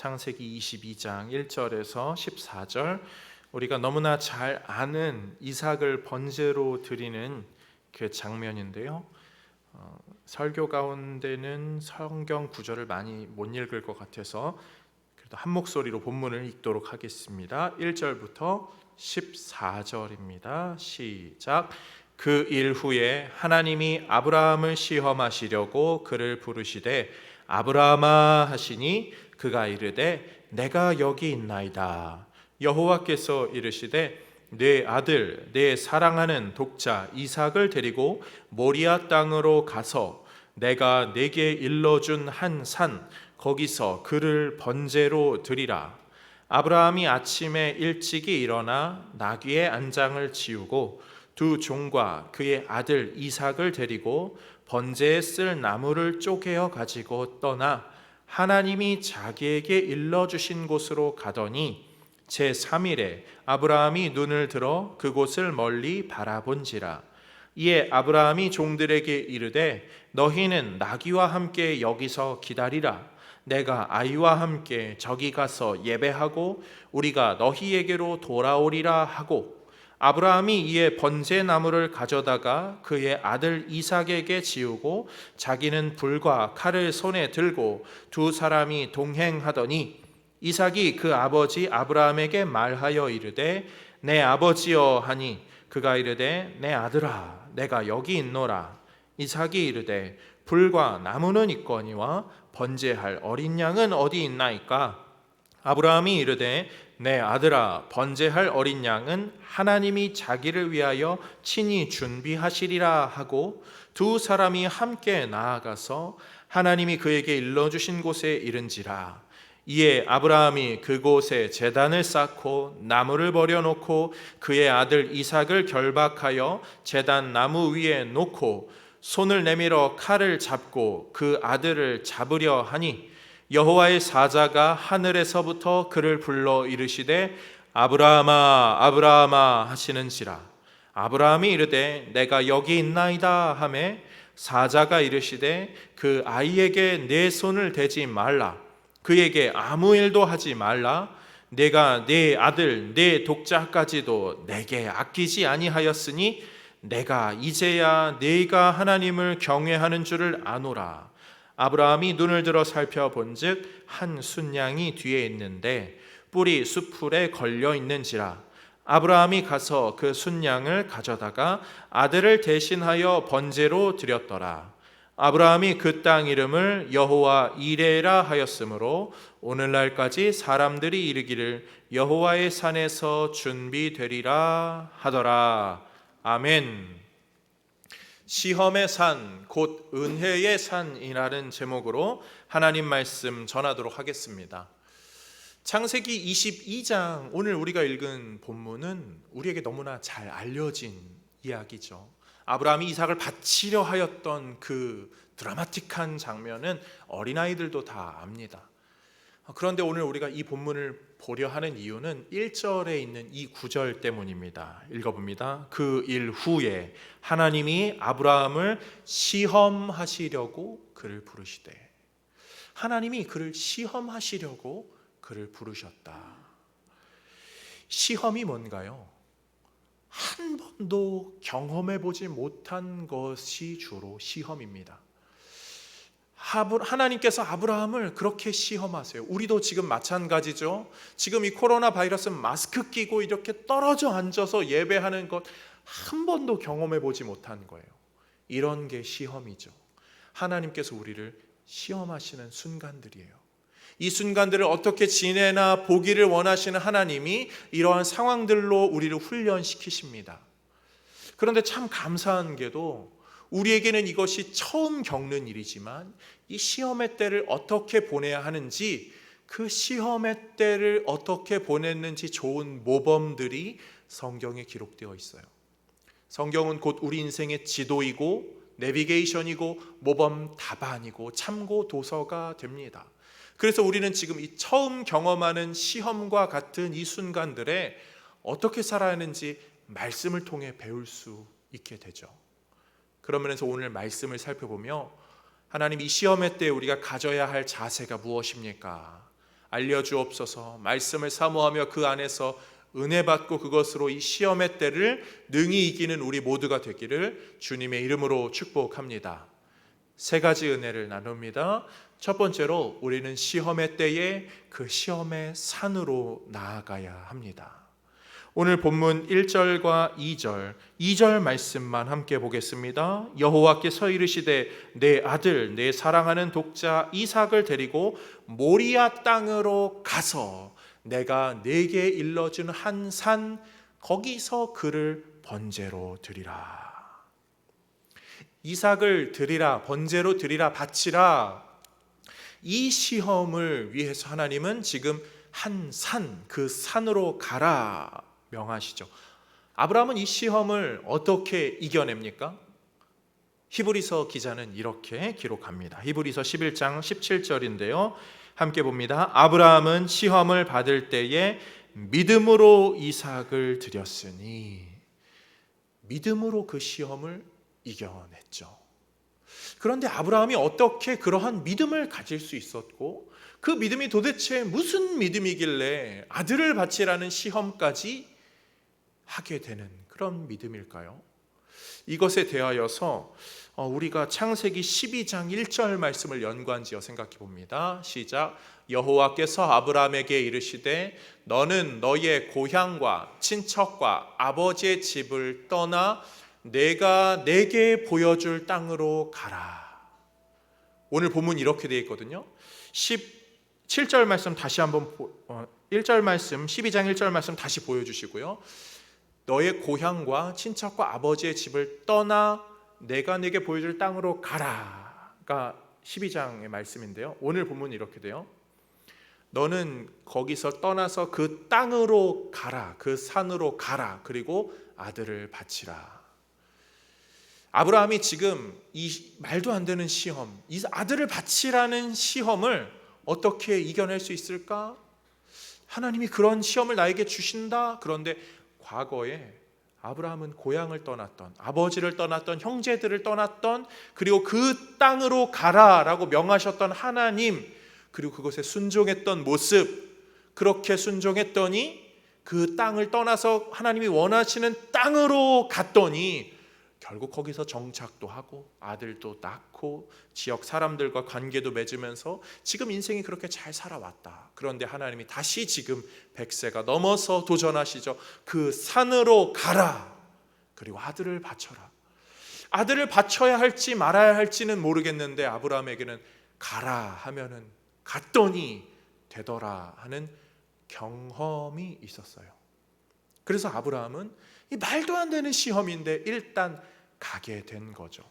창세기 22장 1절에서 14절, 우리가 너무나 잘 아는 이삭을 번제로 드리는 그 장면인데요. 설교 가운데는 성경 구절을 많이 못 읽을 것 같아서 그래도 한 목소리로 본문을 읽도록 하겠습니다. 1절부터 14절입니다. 시작. 그 일 후에 하나님이 아브라함을 시험하시려고 그를 부르시되 아브라함아 하시니 그가 이르되 내가 여기 있나이다. 여호와께서 이르시되 내 아들 내 사랑하는 독자 이삭을 데리고 모리아 땅으로 가서 내가 내게 일러준 한 산 거기서 그를 번제로 드리라. 아브라함이 아침에 일찍이 일어나 나귀의 안장을 치우고 두 종과 그의 아들 이삭을 데리고 번제에 쓸 나무를 쪼개어 가지고 떠나 하나님이 자기에게 일러주신 곳으로 가더니 제3일에 아브라함이 눈을 들어 그곳을 멀리 바라본지라. 이에 아브라함이 종들에게 이르되 너희는 나귀와 함께 여기서 기다리라. 내가 아이와 함께 저기 가서 예배하고 우리가 너희에게로 돌아오리라 하고, 아브라함이 이에 번제 나무를 가져다가 그의 아들 이삭에게 지우고 자기는 불과 칼을 손에 들고 두 사람이 동행하더니 이삭이 그 아버지 아브라함에게 말하여 이르되 내 아버지여 하니 그가 이르되 내 아들아 내가 여기 있노라. 이삭이 이르되 불과 나무는 있거니와 번제할 어린 양은 어디 있나이까? 아브라함이 이르되 내 아들아 번제할 어린 양은 하나님이 자기를 위하여 친히 준비하시리라 하고 두 사람이 함께 나아가서 하나님이 그에게 일러주신 곳에 이른지라. 이에 아브라함이 그곳에 제단을 쌓고 나무를 버려놓고 그의 아들 이삭을 결박하여 제단 나무 위에 놓고 손을 내밀어 칼을 잡고 그 아들을 잡으려 하니 여호와의 사자가 하늘에서부터 그를 불러 이르시되 아브라함아 아브라함아 하시는지라. 아브라함이 이르되 내가 여기 있나이다 하매 사자가 이르시되 그 아이에게 내 손을 대지 말라. 그에게 아무 일도 하지 말라. 내가 내 아들 내 독자까지도 내게 아끼지 아니하였으니 내가 이제야 네가 하나님을 경외하는 줄을 아노라. 아브라함이 눈을 들어 살펴본즉 한 순양이 뒤에 있는데 뿔이 숫풀에 걸려 있는지라. 아브라함이 가서 그 순양을 가져다가 아들을 대신하여 번제로 드렸더라. 아브라함이 그 땅 이름을 여호와 이레라 하였으므로 오늘날까지 사람들이 이르기를 여호와의 산에서 준비되리라 하더라. 아멘. 시험의 산, 곧 은혜의 산이라는 제목으로 하나님 말씀 전하도록 하겠습니다. 창세기 22장, 오늘 우리가 읽은 본문은 우리에게 너무나 잘 알려진 이야기죠. 아브라함이 이삭을 바치려 하였던 그 드라마틱한 장면은 어린아이들도 다 압니다. 그런데 오늘 우리가 이 본문을 보려 하는 이유는 1절에 있는 이 구절 때문입니다. 읽어봅니다. 그 일 후에 하나님이 아브라함을 시험하시려고 그를 부르시되. 하나님이 그를 시험하시려고 그를 부르셨다. 시험이 뭔가요? 한 번도 경험해 보지 못한 것이 주로 시험입니다. 하나님께서 아브라함을 그렇게 시험하세요. 우리도 지금 마찬가지죠. 지금 이 코로나 바이러스 마스크 끼고 이렇게 떨어져 앉아서 예배하는 것 한 번도 경험해 보지 못한 거예요. 이런 게 시험이죠. 하나님께서 우리를 시험하시는 순간들이에요. 이 순간들을 어떻게 지내나 보기를 원하시는 하나님이 이러한 상황들로 우리를 훈련시키십니다. 그런데 참 감사한 게도 우리에게는 이것이 처음 겪는 일이지만 이 시험의 때를 어떻게 보내야 하는지, 그 시험의 때를 어떻게 보냈는지 좋은 모범들이 성경에 기록되어 있어요. 성경은 곧 우리 인생의 지도이고 내비게이션이고 모범 답안이고 참고 도서가 됩니다. 그래서 우리는 지금 이 처음 경험하는 시험과 같은 이 순간들에 어떻게 살아야 하는지 말씀을 통해 배울 수 있게 되죠. 그런 면에서 오늘 말씀을 살펴보며 하나님 이 시험의 때 우리가 가져야 할 자세가 무엇입니까? 알려주옵소서. 말씀을 사모하며 그 안에서 은혜 받고 그것으로 이 시험의 때를 능히 이기는 우리 모두가 되기를 주님의 이름으로 축복합니다. 세 가지 은혜를 나눕니다. 첫 번째로 우리는 시험의 때에 그 시험의 산으로 나아가야 합니다. 오늘 본문 1절과 2절 말씀만 함께 보겠습니다. 여호와께서 이르시되 내 아들 내 사랑하는 독자 이삭을 데리고 모리아 땅으로 가서 내가 네게 일러준 한 산 거기서 그를 번제로 드리라. 이삭을 드리라, 번제로 드리라, 바치라. 이 시험을 위해서 하나님은 지금 한 산, 그 산으로 가라 명하시죠. 아브라함은 이 시험을 어떻게 이겨냅니까? 히브리서 기자는 이렇게 기록합니다. 히브리서 11장 17절인데요. 함께 봅니다. 아브라함은 시험을 받을 때에 믿음으로 이삭을 드렸으니, 믿음으로 그 시험을 이겨냈죠. 그런데 아브라함이 어떻게 그러한 믿음을 가질 수 있었고, 그 믿음이 도대체 무슨 믿음이길래 아들을 바치라는 시험까지 하게 되는 그런 믿음일까요? 이것에 대하여서 우리가 창세기 12장 1절 말씀을 연관지어 생각해 봅니다. 시작. 여호와께서 아브라함에게 이르시되 너는 너의 고향과 친척과 아버지의 집을 떠나 내가 내게 보여줄 땅으로 가라. 오늘 본문 이렇게 되어 있거든요. 17절 말씀 다시 한번 1절 말씀 12장 1절 말씀 다시 보여주시고요. 너의 고향과 친척과 아버지의 집을 떠나 내가 내게 보여줄 땅으로 가라가 12장의 말씀인데요. 오늘 본문은 이렇게 돼요. 너는 거기서 떠나서 그 땅으로 가라, 그 산으로 가라, 그리고 아들을 바치라. 아브라함이 지금 이 말도 안 되는 시험, 이 아들을 바치라는 시험을 어떻게 이겨낼 수 있을까? 하나님이 그런 시험을 나에게 주신다. 그런데 과거에 아브라함은 고향을 떠났던, 아버지를 떠났던, 형제들을 떠났던, 그리고 그 땅으로 가라라고 명하셨던 하나님, 그리고 그것에 순종했던 모습, 그렇게 순종했더니 그 땅을 떠나서 하나님이 원하시는 땅으로 갔더니 결국 거기서 정착도 하고 아들도 낳고 지역 사람들과 관계도 맺으면서 지금 인생이 그렇게 잘 살아왔다. 그런데 하나님이 다시 지금 100세가 넘어서 도전하시죠. 그 산으로 가라. 그리고 아들을 바쳐라. 아들을 바쳐야 할지 말아야 할지는 모르겠는데 아브라함에게는 가라 하면은 갔더니 되더라 하는 경험이 있었어요. 그래서 아브라함은 이 말도 안 되는 시험인데 일단 가게 된 거죠.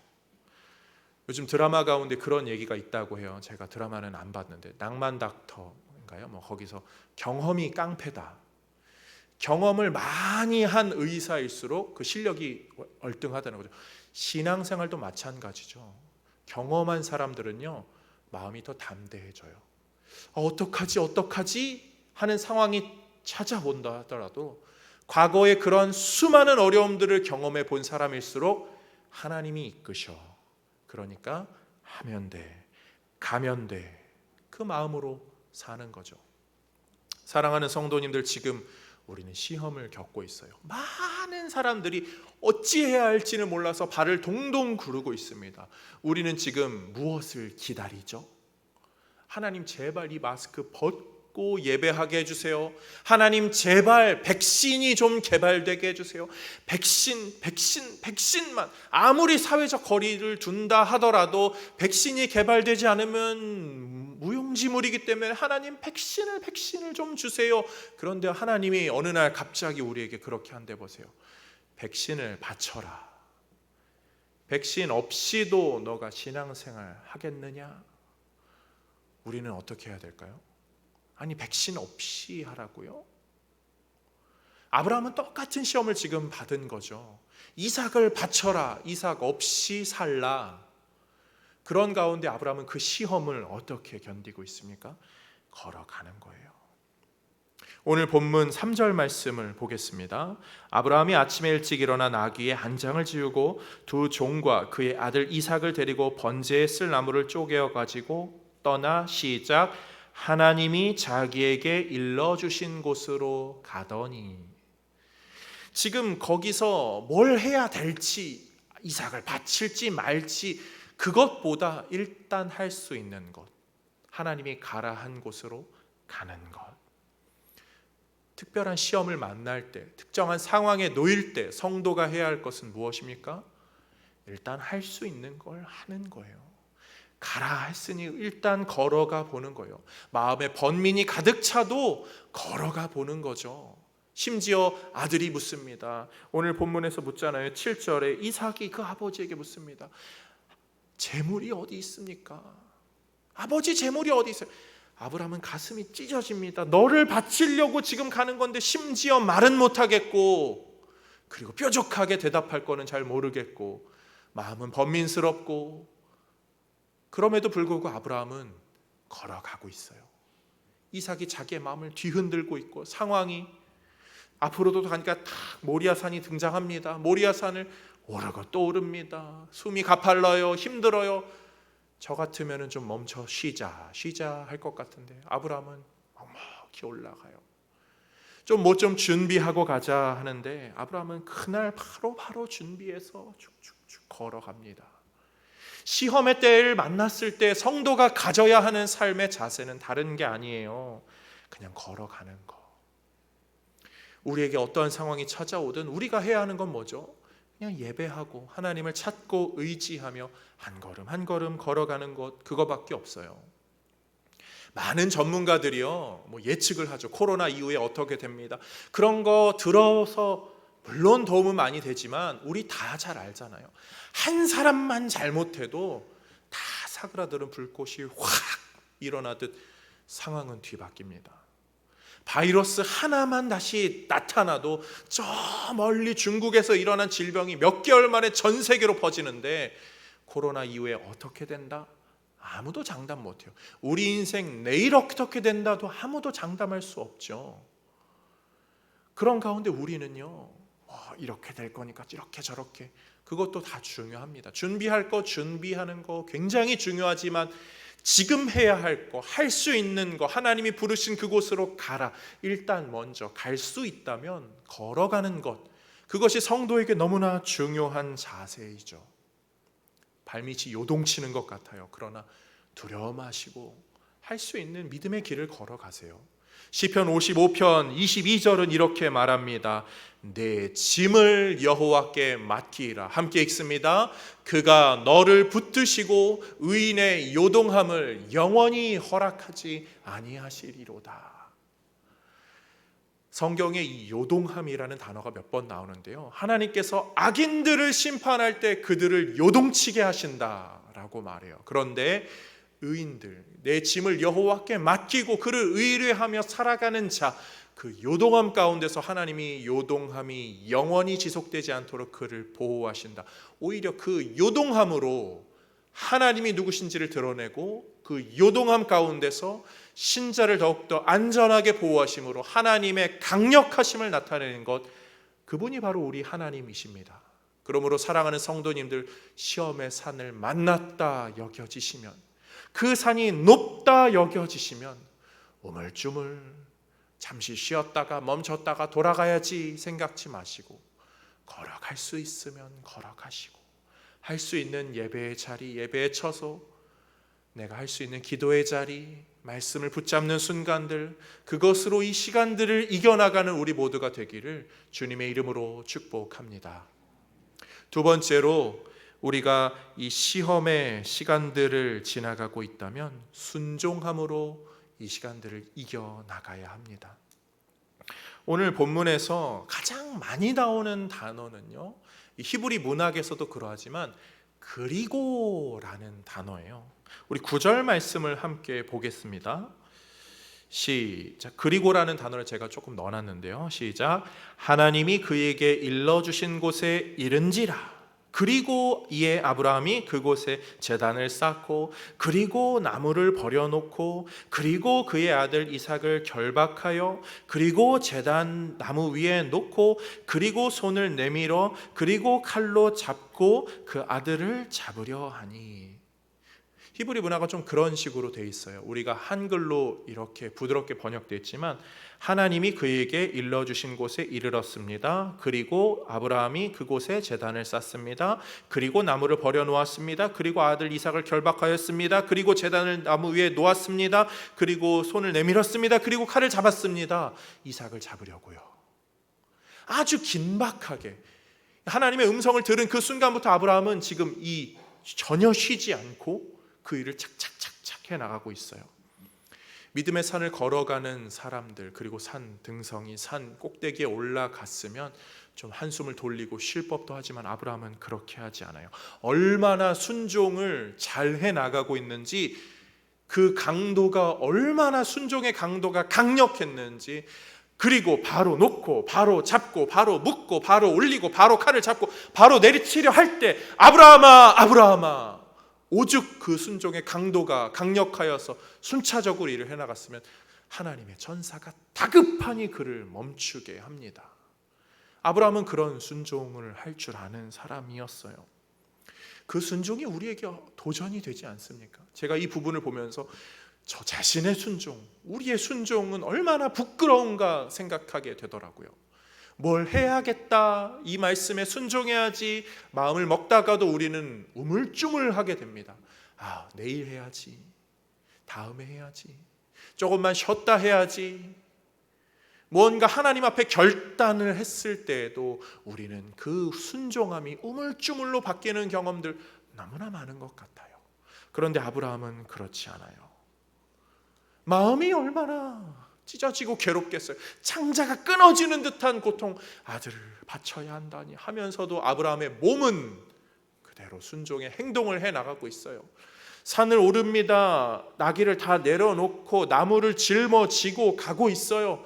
요즘 드라마 가운데 그런 얘기가 있다고 해요. 제가 드라마는 안 봤는데 낭만 닥터인가요? 거기서 경험이 깡패다. 경험을 많이 한 의사일수록 그 실력이 얼등하다는 거죠. 신앙생활도 마찬가지죠. 경험한 사람들은요 마음이 더 담대해져요. 어떡하지 하는 상황이 찾아온다 하더라도 과거에 그런 수많은 어려움들을 경험해 본 사람일수록 하나님이 이끄셔. 그러니까 하면 돼, 가면 돼, 그 마음으로 사는 거죠. 사랑하는 성도님들, 지금 우리는 시험을 겪고 있어요. 많은 사람들이 어찌해야 할지는 몰라서 발을 동동 구르고 있습니다. 우리는 지금 무엇을 기다리죠? 하나님 제발 이 마스크 벗고 예배하게 해주세요. 하나님 제발 백신이 좀 개발되게 해주세요. 백신만. 아무리 사회적 거리를 둔다 하더라도 백신이 개발되지 않으면 무용지물이기 때문에 하나님 백신을 좀 주세요. 그런데 하나님이 어느 날 갑자기 우리에게 그렇게 한대 보세요. 백신을 바쳐라. 백신 없이도 너가 신앙생활 하겠느냐? 우리는 어떻게 해야 될까요? 아니 백신 없이 하라고요? 아브라함은 똑같은 시험을 지금 받은 거죠. 이삭을 바쳐라. 이삭 없이 살라. 그런 가운데 아브라함은 그 시험을 어떻게 견디고 있습니까? 걸어가는 거예요. 오늘 본문 3절 말씀을 보겠습니다. 아브라함이 아침에 일찍 일어나 나귀의 한 장을 지우고 두 종과 그의 아들 이삭을 데리고 번제에 쓸 나무를 쪼개어 가지고 떠나 시작 하나님이 자기에게 일러주신 곳으로 가더니. 지금 거기서 뭘 해야 될지, 이삭을 바칠지 말지, 그것보다 일단 할 수 있는 것, 하나님이 가라 한 곳으로 가는 것. 특별한 시험을 만날 때, 특정한 상황에 놓일 때 성도가 해야 할 것은 무엇입니까? 일단 할 수 있는 걸 하는 거예요. 가라 했으니 일단 걸어가 보는 거예요. 마음에 번민이 가득 차도 걸어가 보는 거죠. 심지어 아들이 묻습니다. 오늘 본문에서 묻잖아요. 7절에 이삭이 그 아버지에게 묻습니다. 재물이 어디 있습니까? 아버지, 재물이 어디 있어요? 아브라함은 가슴이 찢어집니다. 너를 바치려고 지금 가는 건데 심지어 말은 못하겠고, 그리고 뾰족하게 대답할 거는 잘 모르겠고, 마음은 번민스럽고, 그럼에도 불구하고 아브라함은 걸어가고 있어요. 이삭이 자기의 마음을 뒤흔들고 있고, 상황이 앞으로도 가니까 딱 모리아산이 등장합니다. 모리아산을 오르고 또 오릅니다. 숨이 가팔러요. 힘들어요. 저 같으면 좀 멈춰 쉬자 할 것 같은데 아브라함은 넉넉히 올라가요. 좀 뭐 좀 준비하고 가자 하는데 아브라함은 그날 바로 준비해서 쭉쭉쭉 걸어갑니다. 시험의 때를 만났을 때 성도가 가져야 하는 삶의 자세는 다른 게 아니에요. 그냥 걸어가는 거. 우리에게 어떠한 상황이 찾아오든 우리가 해야 하는 건 뭐죠? 그냥 예배하고 하나님을 찾고 의지하며 한 걸음 한 걸음 걸어가는 것, 그거밖에 없어요. 많은 전문가들이요 예측을 하죠. 코로나 이후에 어떻게 됩니다. 그런 거 들어서 물론 도움은 많이 되지만 우리 다 잘 알잖아요. 한 사람만 잘못해도 다 사그라드는 불꽃이 확 일어나듯 상황은 뒤바뀝니다. 바이러스 하나만 다시 나타나도 저 멀리 중국에서 일어난 질병이 몇 개월 만에 전 세계로 퍼지는데 코로나 이후에 어떻게 된다? 아무도 장담 못해요. 우리 인생 내일 어떻게 된다도 아무도 장담할 수 없죠. 그런 가운데 우리는요 이렇게 될 거니까 이렇게 저렇게, 그것도 다 중요합니다. 준비할 거 준비하는 거 굉장히 중요하지만 지금 해야 할 거, 할 수 있는 거, 하나님이 부르신 그곳으로 가라. 일단 먼저 갈 수 있다면 걸어가는 것, 그것이 성도에게 너무나 중요한 자세이죠. 발밑이 요동치는 것 같아요. 그러나 두려워 마시고 할 수 있는 믿음의 길을 걸어가세요. 시편 55편 22절은 이렇게 말합니다. 내 짐을 여호와께 맡기라. 함께 읽습니다. 그가 너를 붙드시고 의인의 요동함을 영원히 허락하지 아니하시리로다. 성경에 이 요동함이라는 단어가 몇 번 나오는데요, 하나님께서 악인들을 심판할 때 그들을 요동치게 하신다라고 말해요. 그런데 의인들, 내 짐을 여호와께 맡기고 그를 의뢰하며 살아가는 자, 그 요동함 가운데서 하나님이 요동함이 영원히 지속되지 않도록 그를 보호하신다. 오히려 그 요동함으로 하나님이 누구신지를 드러내고 그 요동함 가운데서 신자를 더욱더 안전하게 보호하심으로 하나님의 강력하심을 나타내는 것, 그분이 바로 우리 하나님이십니다. 그러므로 사랑하는 성도님들, 시험의 산을 만났다 여겨지시면, 그 산이 높다 여겨지시면 우물쭈물 잠시 쉬었다가 멈췄다가 돌아가야지 생각지 마시고 걸어갈 수 있으면 걸어가시고, 할 수 있는 예배의 자리, 예배의 처소, 내가 할 수 있는 기도의 자리, 말씀을 붙잡는 순간들, 그것으로 이 시간들을 이겨나가는 우리 모두가 되기를 주님의 이름으로 축복합니다. 두 번째로, 우리가 이 시험의 시간들을 지나가고 있다면 순종함으로 이 시간들을 이겨나가야 합니다. 오늘 본문에서 가장 많이 나오는 단어는요, 이 히브리 문학에서도 그러하지만 그리고라는 단어예요. 우리 9절 말씀을 함께 보겠습니다. 시작. 그리고라는 단어를 제가 조금 넣어놨는데요. 시작. 하나님이 그에게 일러주신 곳에 이른지라. 그리고 이에 아브라함이 그곳에 제단을 쌓고, 그리고 나무를 버려놓고, 그리고 그의 아들 이삭을 결박하여, 그리고 제단 나무 위에 놓고, 그리고 손을 내밀어, 그리고 칼로 잡고 그 아들을 잡으려 하니. 히브리 문화가 좀 그런 식으로 돼 있어요. 우리가 한글로 이렇게 부드럽게 번역되어 있지만 하나님이 그에게 일러주신 곳에 이르렀습니다. 그리고 아브라함이 그곳에 제단을 쌓습니다. 그리고 나무를 버려놓았습니다. 그리고 아들 이삭을 결박하였습니다. 그리고 제단을 나무 위에 놓았습니다. 그리고 손을 내밀었습니다. 그리고 칼을 잡았습니다. 이삭을 잡으려고요. 아주 긴박하게 하나님의 음성을 들은 그 순간부터 아브라함은 지금 전혀 쉬지 않고 그 일을 착착착착 해나가고 있어요. 믿음의 산을 걸어가는 사람들, 그리고 산 등성이 산 꼭대기에 올라갔으면 좀 한숨을 돌리고 쉴 법도 하지만 아브라함은 그렇게 하지 않아요. 얼마나 순종을 잘 해나가고 있는지, 그 강도가 얼마나 순종의 강도가 강력했는지, 그리고 바로 놓고 바로 잡고 바로 묶고 바로 올리고 바로 칼을 잡고 바로 내리치려 할 때 아브라함아 아브라함아, 오죽 그 순종의 강도가 강력하여서 순차적으로 일을 해나갔으면 하나님의 전사가 다급하니 그를 멈추게 합니다. 아브라함은 그런 순종을 할 줄 아는 사람이었어요. 그 순종이 우리에게 도전이 되지 않습니까? 제가 이 부분을 보면서 저 자신의 순종, 우리의 순종은 얼마나 부끄러운가 생각하게 되더라고요. 뭘 해야겠다, 이 말씀에 순종해야지 마음을 먹다가도 우리는 우물쭈물하게 됩니다. 내일 해야지, 다음에 해야지, 조금만 쉬었다 해야지. 뭔가 하나님 앞에 결단을 했을 때에도 우리는 그 순종함이 우물쭈물로 바뀌는 경험들 너무나 많은 것 같아요. 그런데 아브라함은 그렇지 않아요. 마음이 얼마나 찢어지고 괴롭겠어요. 창자가 끊어지는 듯한 고통, 아들을 바쳐야 한다니 하면서도 아브라함의 몸은 그대로 순종의 행동을 해나가고 있어요. 산을 오릅니다. 나귀를 다 내려놓고 나무를 짊어지고 가고 있어요.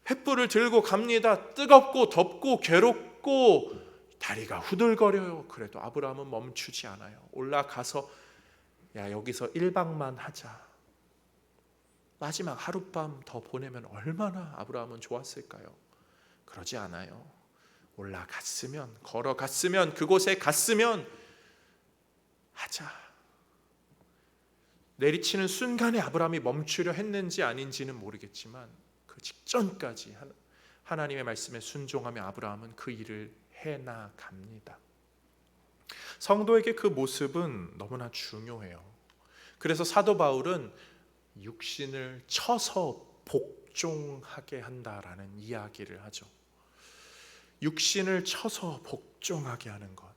횃불을 들고 갑니다. 뜨겁고 덥고 괴롭고 다리가 후들거려요. 그래도 아브라함은 멈추지 않아요. 올라가서 여기서 1박만 하자, 마지막 하룻밤 더 보내면 얼마나 아브라함은 좋았을까요? 그러지 않아요. 올라갔으면, 걸어갔으면, 그곳에 갔으면 하자. 내리치는 순간에 아브라함이 멈추려 했는지 아닌지는 모르겠지만 그 직전까지 하나님의 말씀에 순종하며 아브라함은 그 일을 해나갑니다. 성도에게 그 모습은 너무나 중요해요. 그래서 사도 바울은 육신을 쳐서 복종하게 한다라는 이야기를 하죠. 육신을 쳐서 복종하게 하는 것.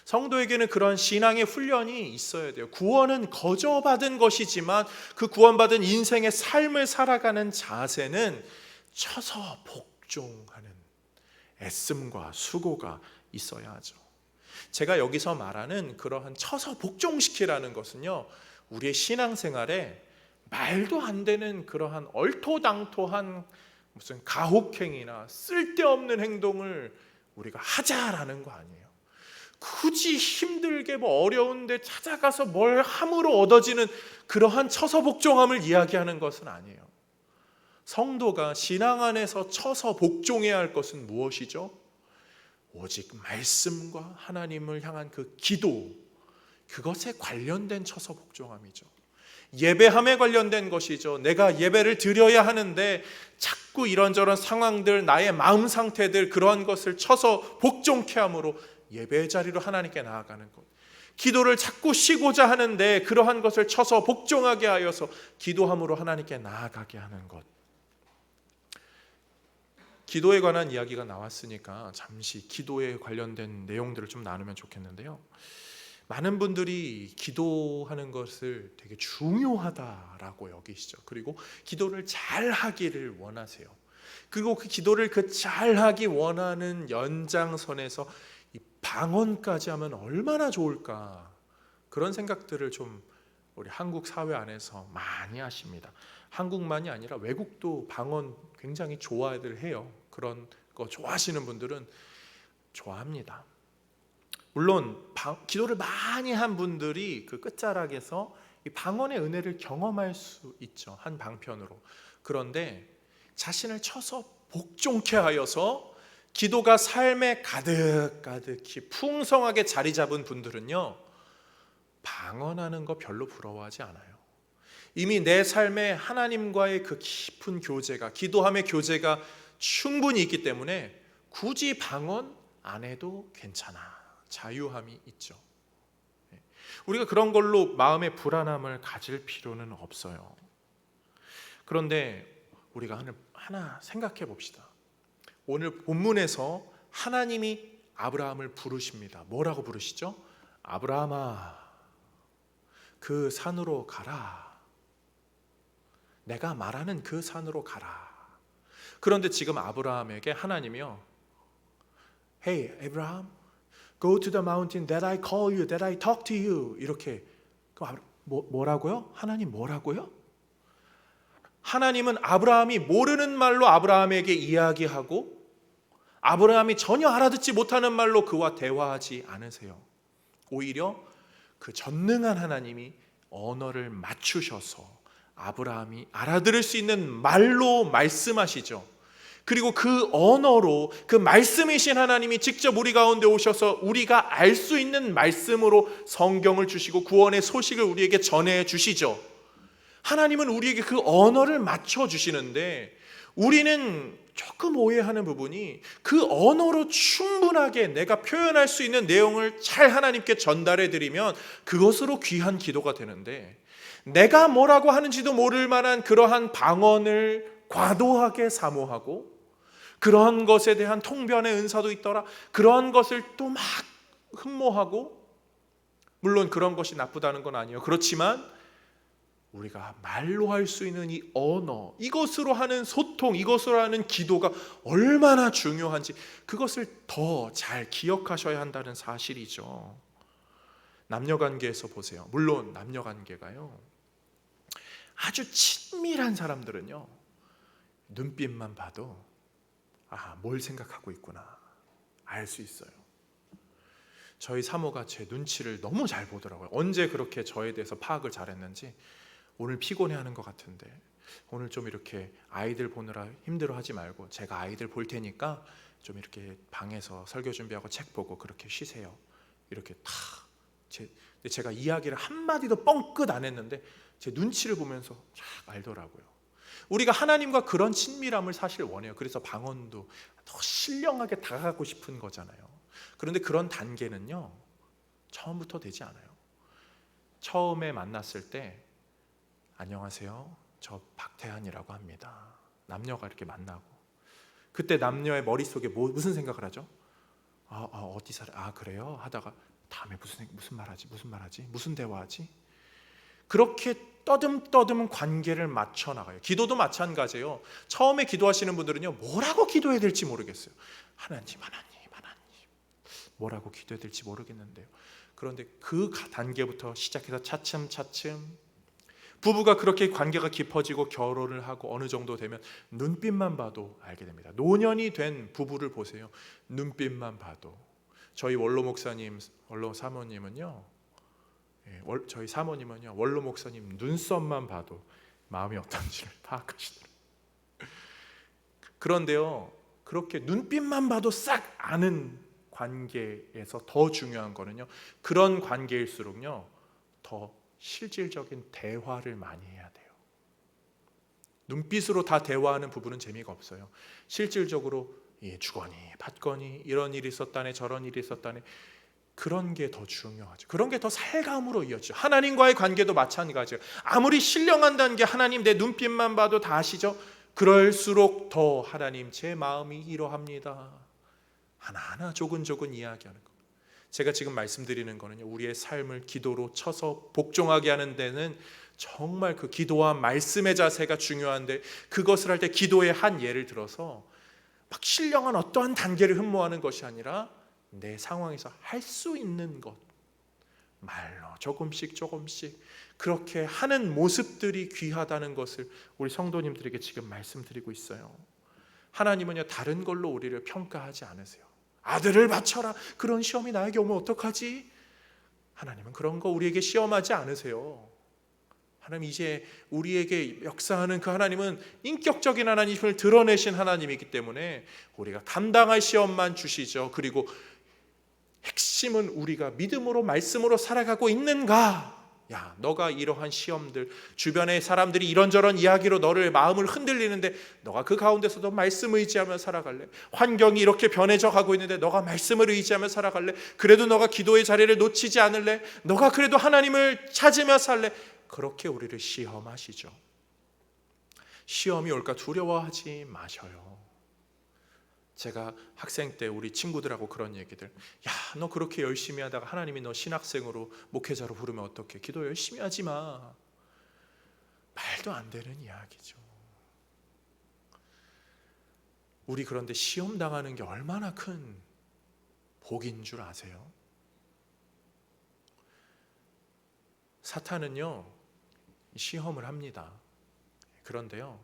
성도에게는 그런 신앙의 훈련이 있어야 돼요. 구원은 거저받은 것이지만 그 구원받은 인생의 삶을 살아가는 자세는 쳐서 복종하는 애씀과 수고가 있어야 하죠. 제가 여기서 말하는 그러한 쳐서 복종시키라는 것은요, 우리의 신앙생활에 말도 안 되는 그러한 얼토당토한 무슨 가혹행위나 쓸데없는 행동을 우리가 하자라는 거 아니에요. 굳이 힘들게 어려운데 찾아가서 뭘 함으로 얻어지는 그러한 쳐서 복종함을 이야기하는 것은 아니에요. 성도가 신앙 안에서 쳐서 복종해야 할 것은 무엇이죠? 오직 말씀과 하나님을 향한 그 기도, 그것에 관련된 쳐서 복종함이죠. 예배함에 관련된 것이죠. 내가 예배를 드려야 하는데 자꾸 이런저런 상황들, 나의 마음 상태들, 그러한 것을 쳐서 복종케 함으로 예배 자리로 하나님께 나아가는 것. 기도를 자꾸 쉬고자 하는데 그러한 것을 쳐서 복종하게 하여서 기도함으로 하나님께 나아가게 하는 것. 기도에 관한 이야기가 나왔으니까 잠시 기도에 관련된 내용들을 좀 나누면 좋겠는데요. 많은 분들이 기도하는 것을 되게 중요하다라고 여기시죠. 그리고 기도를 잘 하기를 원하세요. 그리고 그 기도를 잘 하기 원하는 연장선에서 이 방언까지 하면 얼마나 좋을까, 그런 생각들을 좀 우리 한국 사회 안에서 많이 하십니다. 한국만이 아니라 외국도 방언 굉장히 좋아들 해요. 그런 거 좋아하시는 분들은 좋아합니다. 물론 기도를 많이 한 분들이 그 끝자락에서 이 방언의 은혜를 경험할 수 있죠, 한 방편으로. 그런데 자신을 쳐서 복종케 하여서 기도가 삶에 가득가득히 풍성하게 자리 잡은 분들은요, 방언하는 거 별로 부러워하지 않아요. 이미 내 삶에 하나님과의 그 깊은 교제가, 기도함의 교제가 충분히 있기 때문에 굳이 방언 안 해도 괜찮아. 자유함이 있죠. 우리가 그런 걸로 마음의 불안함을 가질 필요는 없어요. 그런데 우리가 하나 생각해 봅시다. 오늘 본문에서 하나님이 아브라함을 부르십니다. 뭐라고 부르시죠? 아브라함아, 그 산으로 가라. 내가 말하는 그 산으로 가라. 그런데 지금 아브라함에게 하나님이요, Hey, Abraham, go to the mountain that I call you, that I talk to you. 이렇게. 뭐라고요? 하나님 뭐라고요? 하나님은 아브라함이 모르는 말로 아브라함에게 이야기하고 아브라함이 전혀 알아듣지 못하는 말로 그와 대화하지 않으세요. 오히려 그 전능한 하나님이 언어를 맞추셔서 아브라함이 알아들을 수 있는 말로 말씀하시죠. 그리고 그 언어로, 그 말씀이신 하나님이 직접 우리 가운데 오셔서 우리가 알 수 있는 말씀으로 성경을 주시고 구원의 소식을 우리에게 전해 주시죠. 하나님은 우리에게 그 언어를 맞춰 주시는데 우리는 조금 오해하는 부분이 그 언어로 충분하게 내가 표현할 수 있는 내용을 잘 하나님께 전달해 드리면 그것으로 귀한 기도가 되는데, 내가 뭐라고 하는지도 모를 만한 그러한 방언을 과도하게 사모하고 그런 것에 대한 통변의 은사도 있더라, 그런 것을 또 막 흠모하고, 물론 그런 것이 나쁘다는 건 아니에요. 그렇지만 우리가 말로 할 수 있는 이 언어, 이것으로 하는 소통, 이것으로 하는 기도가 얼마나 중요한지 그것을 더 잘 기억하셔야 한다는 사실이죠. 남녀관계에서 보세요. 물론 남녀관계가요, 아주 친밀한 사람들은요, 눈빛만 봐도 뭘 생각하고 있구나 알 수 있어요. 저희 사모가 제 눈치를 너무 잘 보더라고요. 언제 그렇게 저에 대해서 파악을 잘했는지. 오늘 피곤해하는 것 같은데 오늘 좀 이렇게 아이들 보느라 힘들어하지 말고 제가 아이들 볼 테니까 좀 이렇게 방에서 설교 준비하고 책 보고 그렇게 쉬세요. 이렇게 제가 이야기를 한마디도 뻥끗 안 했는데 제 눈치를 보면서 쫙 알더라고요. 우리가 하나님과 그런 친밀함을 사실 원해요. 그래서 방언도 더 신령하게 다가가고 싶은 거잖아요. 그런데 그런 단계는요, 처음부터 되지 않아요. 처음에 만났을 때 안녕하세요, 저 박태환이라고 합니다. 남녀가 이렇게 만나고 그때 남녀의 머릿속에 무슨 생각을 하죠? 어디 살아? 그래요? 하다가 다음에 무슨 말하지? 무슨 대화하지? 그렇게 떠듬떠듬 관계를 맞춰 나가요. 기도도 마찬가지예요. 처음에 기도하시는 분들은요, 뭐라고 기도해야 될지 모르겠어요. 하나님 뭐라고 기도해야 될지 모르겠는데요. 그런데 그 단계부터 시작해서 차츰차츰 부부가 그렇게 관계가 깊어지고 결혼을 하고 어느 정도 되면 눈빛만 봐도 알게 됩니다. 노년이 된 부부를 보세요. 눈빛만 봐도. 저희 원로 목사님, 원로 사모님은요, 저희 사모님은요, 원로 목사님 눈썹만 봐도 마음이 어떤지를 파악하시더라고요. 그런데요, 그렇게 눈빛만 봐도 싹 아는 관계에서 더 중요한 거는요, 그런 관계일수록요, 더 실질적인 대화를 많이 해야 돼요. 눈빛으로 다 대화하는 부분은 재미가 없어요. 실질적으로 주거니 받거니 이런 일이 있었다네 저런 일이 있었다네, 그런 게 더 중요하죠. 그런 게 더 살감으로 이어지죠. 하나님과의 관계도 마찬가지예요. 아무리 신령한다는 게 하나님 내 눈빛만 봐도 다 아시죠? 그럴수록 더 하나님 제 마음이 이러합니다. 하나하나 조근조근 이야기하는 거. 제가 지금 말씀드리는 거는요, 우리의 삶을 기도로 쳐서 복종하게 하는 데는 정말 그 기도와 말씀의 자세가 중요한데, 그것을 할 때 기도의 한 예를 들어서 막 신령한 어떠한 단계를 흠모하는 것이 아니라 내 상황에서 할 수 있는 것, 말로 조금씩 그렇게 하는 모습들이 귀하다는 것을 우리 성도님들에게 지금 말씀드리고 있어요. 하나님은요, 다른 걸로 우리를 평가하지 않으세요. 아들을 바쳐라, 그런 시험이 나에게 오면 어떡하지? 하나님은 그런 거 우리에게 시험하지 않으세요. 하나님, 이제 우리에게 역사하는 그 하나님은 인격적인 하나님을 드러내신 하나님이기 때문에 우리가 감당할 시험만 주시죠. 그리고 핵심은 우리가 믿음으로 말씀으로 살아가고 있는가? 야, 너가 이러한 시험들, 주변의 사람들이 이런저런 이야기로 너를 마음을 흔들리는데 너가 그 가운데서도 말씀 의지하며 살아갈래? 환경이 이렇게 변해져 가고 있는데 너가 말씀을 의지하며 살아갈래? 그래도 너가 기도의 자리를 놓치지 않을래? 너가 그래도 하나님을 찾으며 살래? 그렇게 우리를 시험하시죠. 시험이 올까 두려워하지 마셔요. 제가 학생 때 우리 친구들하고 그런 얘기들, 야, 너 그렇게 열심히 하다가 하나님이 너 신학생으로 목회자로 부르면 어떡해? 기도 열심히 하지 마. 말도 안 되는 이야기죠. 우리 그런데 시험 당하는 게 얼마나 큰 복인 줄 아세요? 사탄은요, 시험을 합니다. 그런데요,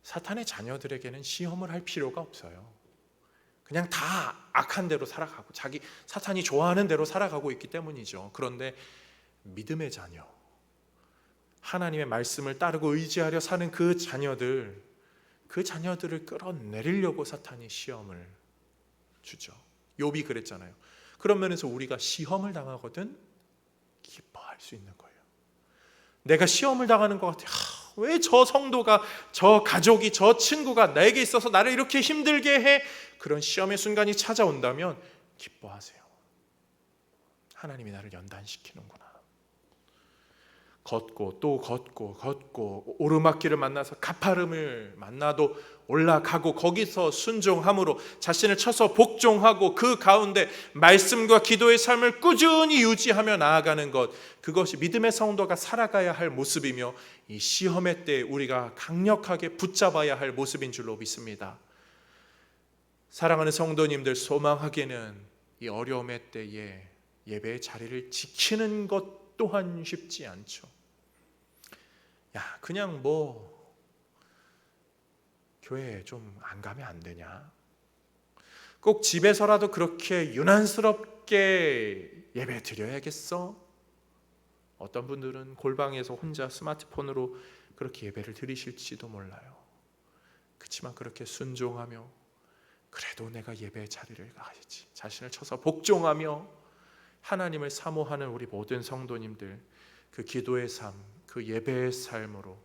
사탄의 자녀들에게는 시험을 할 필요가 없어요. 그냥 다 악한 대로 살아가고 자기 사탄이 좋아하는 대로 살아가고 있기 때문이죠. 그런데 믿음의 자녀, 하나님의 말씀을 따르고 의지하려 사는 그 자녀들을 끌어내리려고 사탄이 시험을 주죠. 욥이 그랬잖아요. 그런 면에서 우리가 시험을 당하거든 기뻐할 수 있는 거예요. 내가 시험을 당하는 것 같아. 왜 저 성도가, 저 가족이, 저 친구가 나에게 있어서 나를 이렇게 힘들게 해? 그런 시험의 순간이 찾아온다면 기뻐하세요. 하나님이 나를 연단시키는구나. 걷고 또 걷고 오르막길을 만나서 가파름을 만나도 올라가고 거기서 순종함으로 자신을 쳐서 복종하고 그 가운데 말씀과 기도의 삶을 꾸준히 유지하며 나아가는 것, 그것이 믿음의 성도가 살아가야 할 모습이며 이 시험의 때 우리가 강력하게 붙잡아야 할 모습인 줄로 믿습니다. 사랑하는 성도님들, 소망하기는 이 어려움의 때에 예배의 자리를 지키는 것 또한 쉽지 않죠. 야, 그냥 교회에 좀 안 가면 안 되냐? 꼭 집에서라도 그렇게 유난스럽게 예배 드려야겠어? 어떤 분들은 골방에서 혼자 스마트폰으로 그렇게 예배를 드리실지도 몰라요. 그렇지만 그렇게 순종하며 그래도 내가 예배의 자리를 가야지, 자신을 쳐서 복종하며 하나님을 사모하는 우리 모든 성도님들, 그 기도의 삶, 그 예배의 삶으로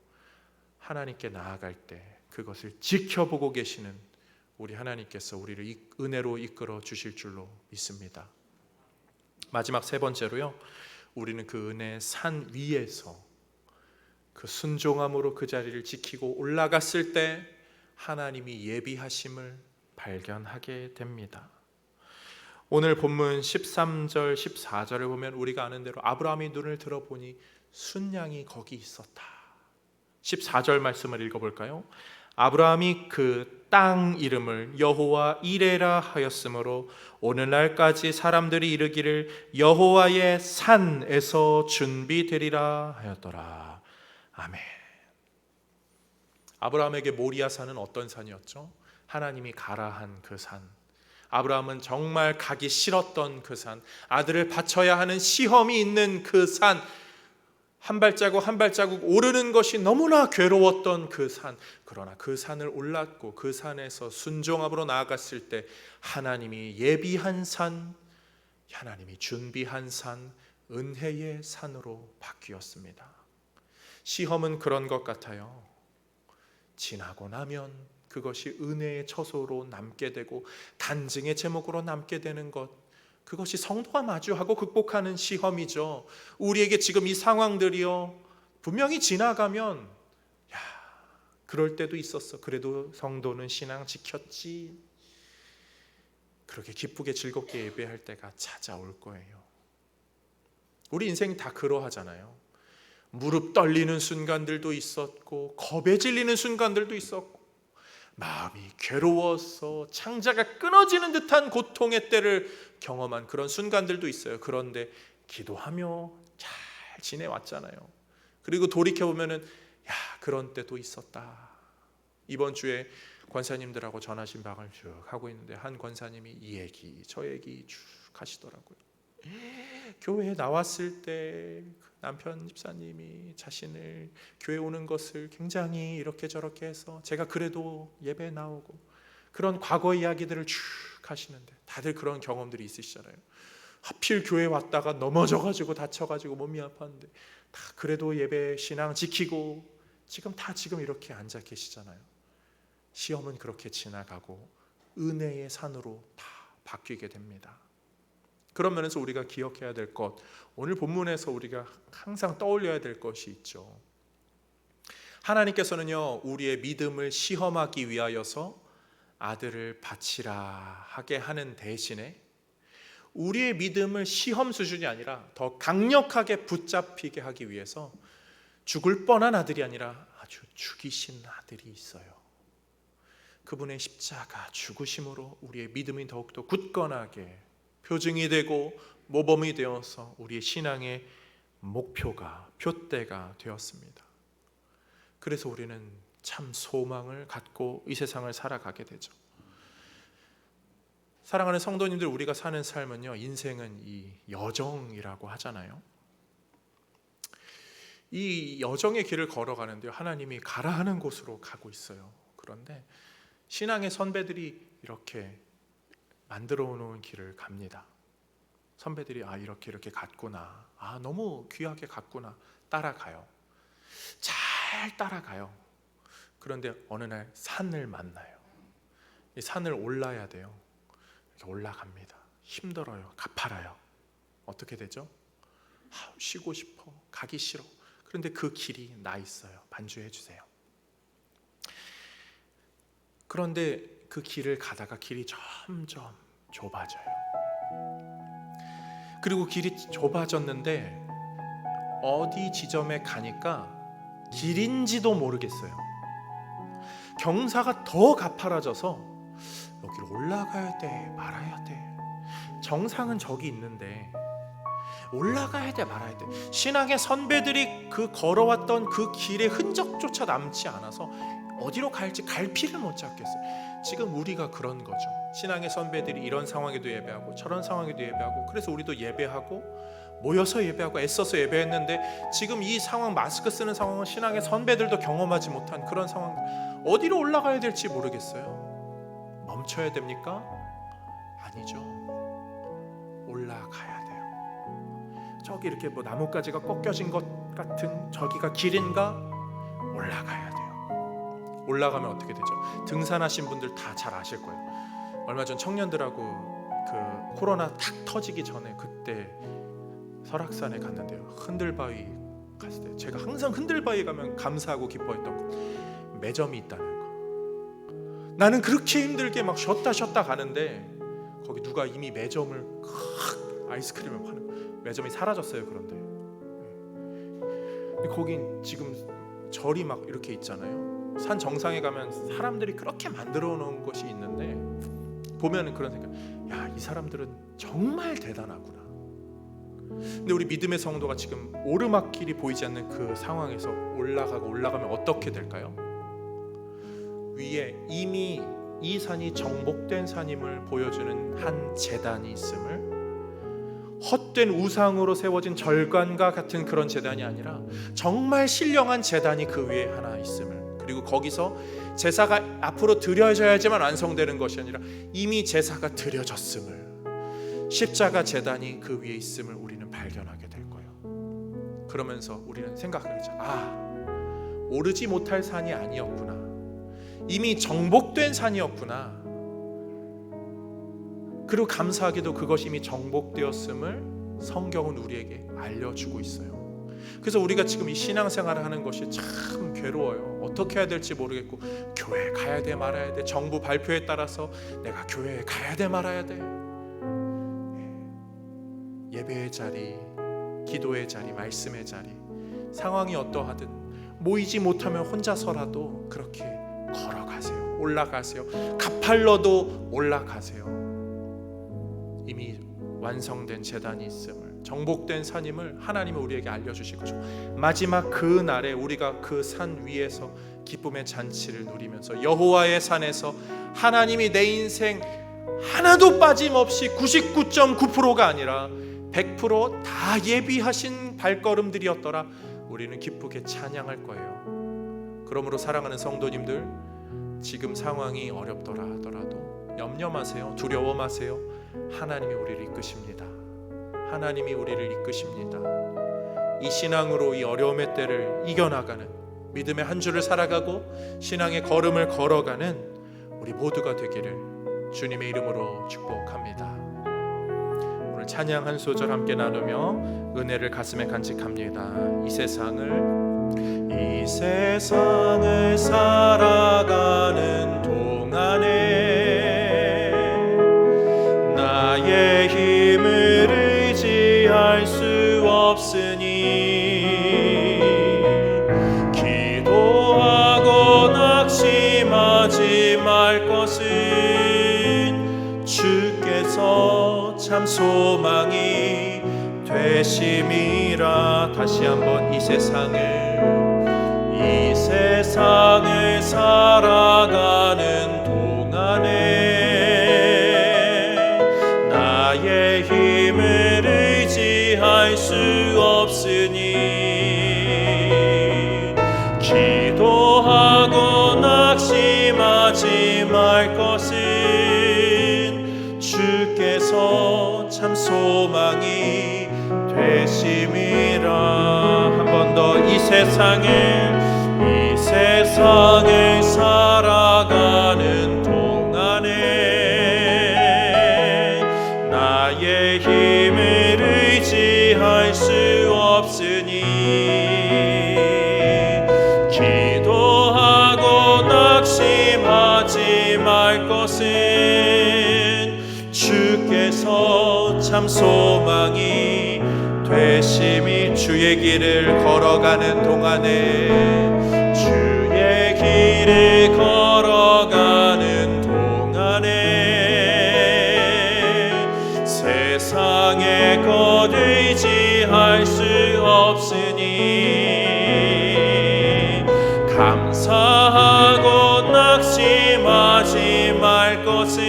하나님께 나아갈 때 그것을 지켜보고 계시는 우리 하나님께서 우리를 은혜로 이끌어 주실 줄로 믿습니다. 마지막 세 번째로요, 우리는 그 은혜의 산 위에서 그 순종함으로 그 자리를 지키고 올라갔을 때 하나님이 예비하심을 발견하게 됩니다. 오늘 본문 13절 14절을 보면 우리가 아는 대로 아브라함이 눈을 들어보니 순양이 거기 있었다. 14절 말씀을 읽어볼까요? 아브라함이 그 땅 이름을 여호와 이레라 하였으므로 오늘날까지 사람들이 이르기를 여호와의 산에서 준비되리라 하였더라. 아멘. 아브라함에게 모리아산은 어떤 산이었죠? 하나님이 가라 한 그 산. 아브라함은 정말 가기 싫었던 그 산, 아들을 바쳐야 하는 시험이 있는 그 산, 한 발자국 한 발자국 오르는 것이 너무나 괴로웠던 그 산. 그러나 그 산을 올랐고 그 산에서 순종함으로 나아갔을 때 하나님이 예비한 산, 하나님이 준비한 산, 은혜의 산으로 바뀌었습니다. 시험은 그런 것 같아요. 지나고 나면 그것이 은혜의 처소로 남게 되고 단증의 제목으로 남게 되는 것, 그것이 성도가 마주하고 극복하는 시험이죠. 우리에게 지금 이 상황들이요, 분명히 지나가면 야, 그럴 때도 있었어. 그래도 성도는 신앙 지켰지. 그렇게 기쁘게 즐겁게 예배할 때가 찾아올 거예요. 우리 인생 다 그러하잖아요. 무릎 떨리는 순간들도 있었고 겁에 질리는 순간들도 있었고 마음이 괴로워서 창자가 끊어지는 듯한 고통의 때를 경험한 그런 순간들도 있어요. 그런데 기도하며 잘 지내왔잖아요. 그리고 돌이켜보면은 야, 그런 때도 있었다. 이번 주에 권사님들하고 전하신 방을 쭉 하고 있는데 한 권사님이 이 얘기 저 얘기 쭉 하시더라고요. 교회에 나왔을 때 남편 집사님이 자신을 교회 오는 것을 굉장히 이렇게 저렇게 해서 제가 그래도 예배 나오고, 그런 과거 이야기들을 쭉 하시는데 다들 그런 경험들이 있으시잖아요. 하필 교회 왔다가 넘어져가지고 다쳐가지고 몸이 아팠는데 다 그래도 예배 신앙 지키고 지금 이렇게 앉아 계시잖아요. 시험은 그렇게 지나가고 은혜의 산으로 다 바뀌게 됩니다. 그런 면에서 우리가 기억해야 될 것, 오늘 본문에서 우리가 항상 떠올려야 될 것이 있죠. 하나님께서는요, 우리의 믿음을 시험하기 위하여서 아들을 바치라 하게 하는 대신에 우리의 믿음을 시험 수준이 아니라 더 강력하게 붙잡히게 하기 위해서 죽을 뻔한 아들이 아니라 아주 죽이신 아들이 있어요. 그분의 십자가 죽으심으로 우리의 믿음이 더욱더 굳건하게 표징이 되고 모범이 되어서 우리의 신앙의 목표가, 표대가 되었습니다. 그래서 우리는 참 소망을 갖고 이 세상을 살아가게 되죠. 사랑하는 성도님들, 우리가 사는 삶은요, 인생은 이 여정이라고 하잖아요. 이 여정의 길을 걸어가는데요, 하나님이 가라 하는 곳으로 가고 있어요. 그런데 신앙의 선배들이 이렇게 만들어 놓은 길을 갑니다. 선배들이 이렇게 갔구나, 너무 귀하게 갔구나, 따라가요. 잘 따라가요. 그런데 어느 날 산을 만나요. 이 산을 올라야 돼요. 이렇게 올라갑니다. 힘들어요. 가파라요. 어떻게 되죠? 쉬고 싶어, 가기 싫어. 그런데 그 길이 나 있어요. 반주해 주세요. 그런데 그 길을 가다가 길이 점점 좁아져요. 그리고 길이 좁아졌는데 어디 지점에 가니까 길인지도 모르겠어요. 경사가 더 가파라져서 여기로 올라가야 돼, 말아야 돼. 정상은 저기 있는데 올라가야 돼, 말아야 돼. 신앙의 선배들이 그 걸어왔던 그 길의 흔적조차 남지 않아서 어디로 갈지 갈피를 못 잡겠어요. 지금 우리가 그런 거죠. 신앙의 선배들이 이런 상황에도 예배하고 저런 상황에도 예배하고, 그래서 우리도 예배하고 모여서 예배하고 애써서 예배했는데 지금 이 상황, 마스크 쓰는 상황은 신앙의 선배들도 경험하지 못한 그런 상황. 어디로 올라가야 될지 모르겠어요. 멈춰야 됩니까? 아니죠. 올라가야 돼요. 저기 이렇게 나뭇가지가 꺾여진 것 같은 저기가 길인가? 올라가야 돼요. 올라가면 어떻게 되죠? 등산하신 분들 다 잘 아실 거예요. 얼마 전 청년들하고 그 코로나 탁 터지기 전에 그때 설악산에 갔는데요. 흔들바위 갔을 때 제가 항상 흔들바위 가면 감사하고 기뻐했던 거, 매점이 있다는 거. 나는 그렇게 힘들게 막 쉬었다 가는데 거기 누가 이미 매점을 아이스크림을 파는 매점이 사라졌어요. 그런데 거긴 지금 절이 막 이렇게 있잖아요. 산 정상에 가면 사람들이 그렇게 만들어 놓은 것이 있는데 보면은 그런 생각, 이 사람들은 정말 대단하구나. 근데 우리 믿음의 성도가 지금 오르막길이 보이지 않는 그 상황에서 올라가면 어떻게 될까요? 위에 이미 이 산이 정복된 산임을 보여주는 한 제단이 있음을, 헛된 우상으로 세워진 절관과 같은 그런 제단이 아니라 정말 신령한 제단이 그 위에 하나 있음을, 그리고 거기서 제사가 앞으로 드려져야지만 완성되는 것이 아니라 이미 제사가 드려졌음을, 십자가 제단이 그 위에 있음을 우리는 발견하게 될 거예요. 그러면서 우리는 생각하겠죠. 오르지 못할 산이 아니었구나. 이미 정복된 산이었구나. 그리고 감사하게도 그것이 이미 정복되었음을 성경은 우리에게 알려주고 있어요. 그래서 우리가 지금 이 신앙생활을 하는 것이 참 괴로워요. 어떻게 해야 될지 모르겠고, 교회에 가야 돼 말아야 돼, 정부 발표에 따라서 내가 교회에 가야 돼 말아야 돼, 예배의 자리, 기도의 자리, 말씀의 자리, 상황이 어떠하든 모이지 못하면 혼자서라도 그렇게 걸어가세요. 올라가세요. 가팔러도 올라가세요. 이미 완성된 제단이 있음을, 정복된 산임을 하나님은 우리에게 알려주실 거죠. 마지막 그 날에 우리가 그 산 위에서 기쁨의 잔치를 누리면서 여호와의 산에서 하나님이 내 인생 하나도 빠짐없이 99.9%가 아니라 100%다 예비하신 발걸음들이었더라, 우리는 기쁘게 찬양할 거예요. 그러므로 사랑하는 성도님들, 지금 상황이 어렵더라 하더라도 염려 마세요. 두려워 마세요. 하나님이 우리를 이끄십니다. 하나님이 우리를 이끄십니다. 이 신앙으로 이 어려움의 때를 이겨나가는, 믿음의 한 주를 살아가고 신앙의 걸음을 걸어가는 우리 모두가 되기를 주님의 이름으로 축복합니다. 오늘 찬양 한 소절 함께 나누며 은혜를 가슴에 간직합니다. 이 세상을 살아가는 동안에 나의 힘을 의지할 수 없으니 기도하고 낙심하지 말 것은 주께서 참 소망이 되심이라. 다시 한번 이 세상을 살아가는 동안에 나의 힘을 의지할 수 없으니 기도하고 낙심하지 말 것은 주께서 참 소망이 되심이라. 한 번 더 이 세상을 살아가는 동안에 나의 힘을 의지할 수 없으니 기도하고 낙심하지 말 것은 주께서 참 소망이 되심이. 주의 길을 걸어가는 동안에 주의 길을 걸어가는 동안에 세상의 것 의지할 수 없으니 감사하고 낙심하지 말 것은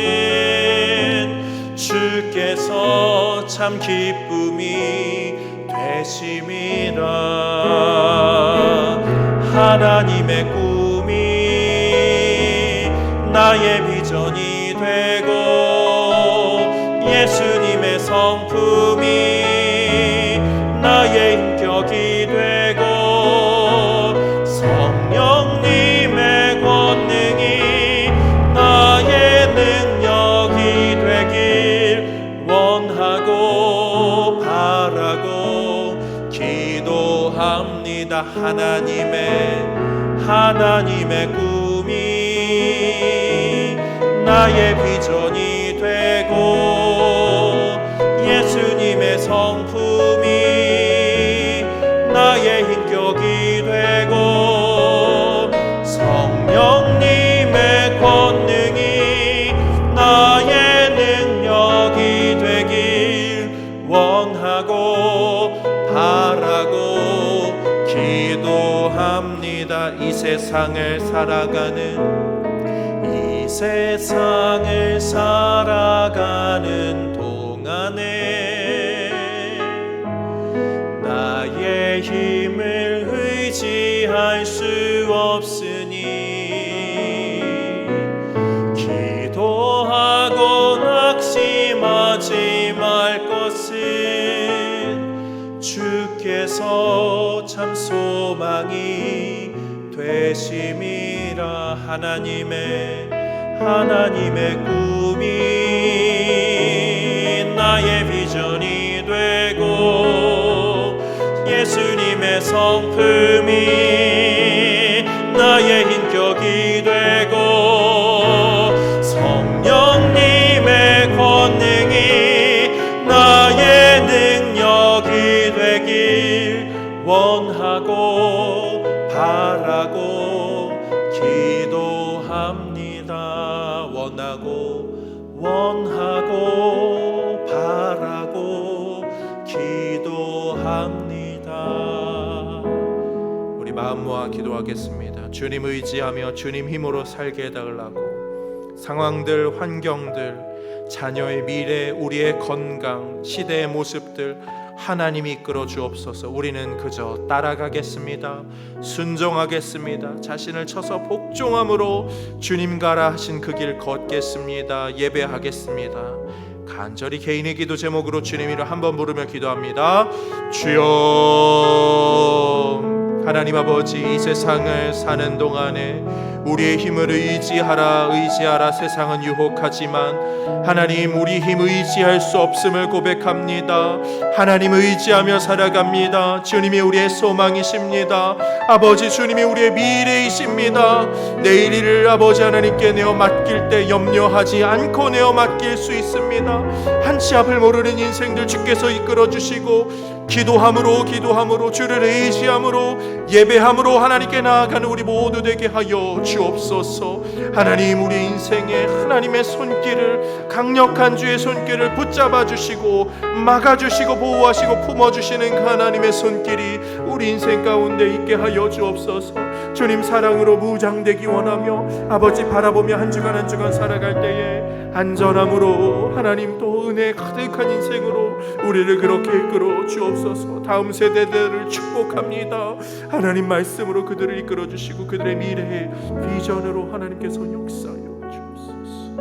주께서 참 기쁨이 되심이라. 하나님의 꿈이 나의 비전이 되고 예수님의 성품이 나의 인격이 되고 성령님의 권능이 나의 능력이 되길 원하고 바라고 기도합니다. 하나님의 꿈이 나의 비전이 되고 예수님의 성품이 나의 인격이 되고 성령님의 권능이 나의 능력이 되길 원하고 바라고 기도합니다. 이 세상을 살아가는 동안에 나의 힘을 의지할 수 없으니 기도하고 낙심하지 말 것은 주께서 참 소망이 되심이라. 하나님의 꿈이 나의 비전이 되고 예수님의 성품이 나의 인격이 되고 성령님의 권능이 나의 능력이 되길 원하고 바라고 기도합니다. 원하고 바라고 기도합니다. 우리 마음 모아 기도하겠습니다. 주님 의지하며 주님 힘으로 살게 해달라고. 상황들, 환경들, 자녀의 미래, 우리의 건강, 시대의 모습들 하나님이 이끌어 주옵소서. 우리는 그저 따라가겠습니다. 순종하겠습니다. 자신을 쳐서 복종함으로 주님 가라 하신 그 길 걷겠습니다. 예배하겠습니다. 간절히 개인의 기도 제목으로 주님 이름 한번 부르며 기도합니다. 주여, 하나님 아버지, 이 세상을 사는 동안에 우리의 힘을 의지하라. 세상은 유혹하지만 하나님, 우리 힘 의지할 수 없음을 고백합니다. 하나님 의지하며 살아갑니다. 주님이 우리의 소망이십니다. 아버지, 주님이 우리의 미래이십니다. 내일 일을 아버지 하나님께 내어 맡길 때 염려하지 않고 내어 맡길 수 있습니다. 한치 앞을 모르는 인생들 주께서 이끌어 주시고, 기도함으로 주를 의지함으로 예배함으로 하나님께 나아가는 우리 모두 되게 하여 주옵소서. 하나님, 우리 인생에 하나님의 손길을, 강력한 주의 손길을 붙잡아 주시고 막아주시고 보호하시고 품어주시는 그 하나님의 손길이 우리 인생 가운데 있게 하여 주옵소서. 주님 사랑으로 무장되기 원하며 아버지 바라보며 한 주간 한 주간 살아갈 때에 안전함으로 하나님 또 은혜 가득한 인생으로 우리를 그렇게 이끌어 주옵소서. 다음 세대들을 축복합니다. 하나님 말씀으로 그들을 이끌어 주시고 그들의 미래의 비전으로 하나님께서 역사하여 주옵소서.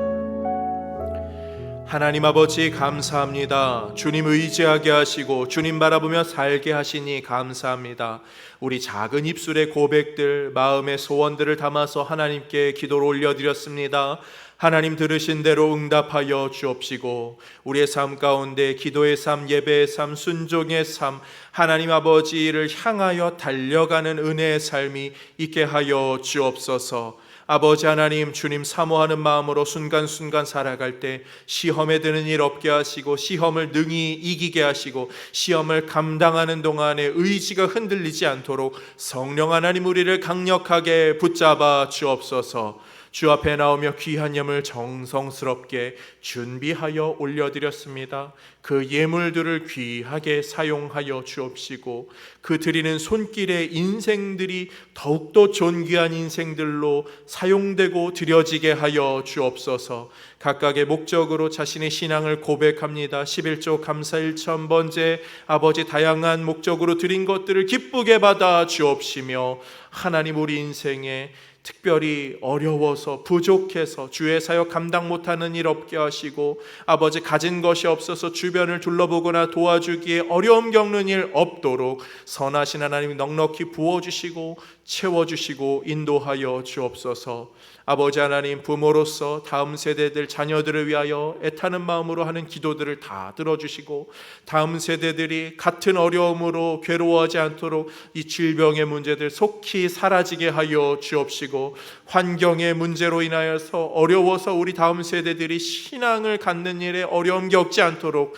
하나님 아버지, 감사합니다. 주님 의지하게 하시고 주님 바라보며 살게 하시니 감사합니다. 우리 작은 입술의 고백들, 마음의 소원들을 담아서 하나님께 기도를 올려드렸습니다. 하나님 들으신 대로 응답하여 주옵시고 우리의 삶 가운데 기도의 삶, 예배의 삶, 순종의 삶, 하나님 아버지를 향하여 달려가는 은혜의 삶이 있게 하여 주옵소서. 아버지 하나님, 주님 사모하는 마음으로 순간순간 살아갈 때 시험에 드는 일 없게 하시고 시험을 능히 이기게 하시고 시험을 감당하는 동안에 의지가 흔들리지 않도록 성령 하나님 우리를 강력하게 붙잡아 주옵소서. 주 앞에 나오며 귀한 예물 정성스럽게 준비하여 올려드렸습니다. 그 예물들을 귀하게 사용하여 주옵시고 그 드리는 손길의 인생들이 더욱더 존귀한 인생들로 사용되고 드려지게 하여 주옵소서. 각각의 목적으로 자신의 신앙을 고백합니다. 11조 감사 1,000번째 아버지, 다양한 목적으로 드린 것들을 기쁘게 받아 주옵시며 하나님, 우리 인생에 특별히 어려워서 부족해서 주의 사역 감당 못하는 일 없게 하시고 아버지, 가진 것이 없어서 주변을 둘러보거나 도와주기에 어려움 겪는 일 없도록 선하신 하나님 넉넉히 부어주시고 채워주시고 인도하여 주옵소서. 아버지 하나님, 부모로서 다음 세대들 자녀들을 위하여 애타는 마음으로 하는 기도들을 다 들어주시고 다음 세대들이 같은 어려움으로 괴로워하지 않도록 이 질병의 문제들 속히 사라지게 하여 주옵시고 환경의 문제로 인하여서 어려워서 우리 다음 세대들이 신앙을 갖는 일에 어려움 겪지 않도록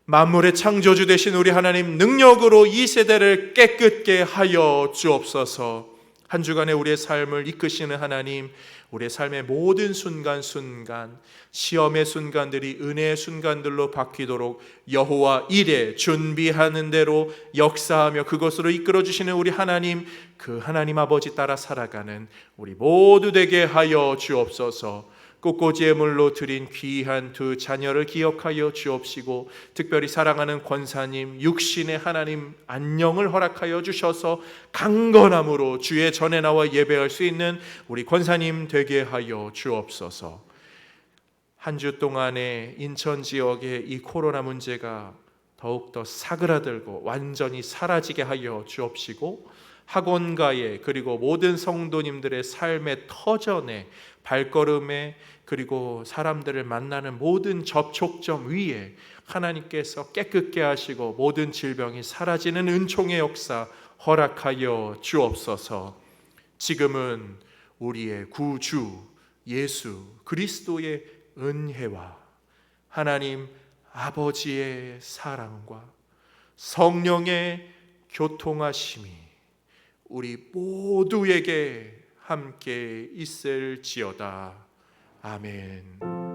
만물의 창조주 되신 우리 하나님 능력으로 이 세대를 깨끗게 하여 주옵소서. 한 주간의 우리의 삶을 이끄시는 하나님, 우리의 삶의 모든 순간순간, 시험의 순간들이 은혜의 순간들로 바뀌도록 여호와 일에 준비하는 대로 역사하며 그것으로 이끌어주시는 우리 하나님, 그 하나님 아버지 따라 살아가는 우리 모두 되게 하여 주옵소서. 꽃꽂이 예물로 드린 귀한 두 자녀를 기억하여 주옵시고 특별히 사랑하는 권사님, 육신의 하나님 안녕을 허락하여 주셔서 강건함으로 주의 전에 나와 예배할 수 있는 우리 권사님 되게 하여 주옵소서. 한 주 동안에 인천 지역의 이 코로나 문제가 더욱더 사그라들고 완전히 사라지게 하여 주옵시고 학원가에 그리고 모든 성도님들의 삶의 터전에 발걸음에 그리고 사람들을 만나는 모든 접촉점 위에 하나님께서 깨끗게 하시고 모든 질병이 사라지는 은총의 역사 허락하여 주옵소서. 지금은 우리의 구주 예수 그리스도의 은혜와 하나님 아버지의 사랑과 성령의 교통하심이 우리 모두에게 함께 있을지어다. 아멘.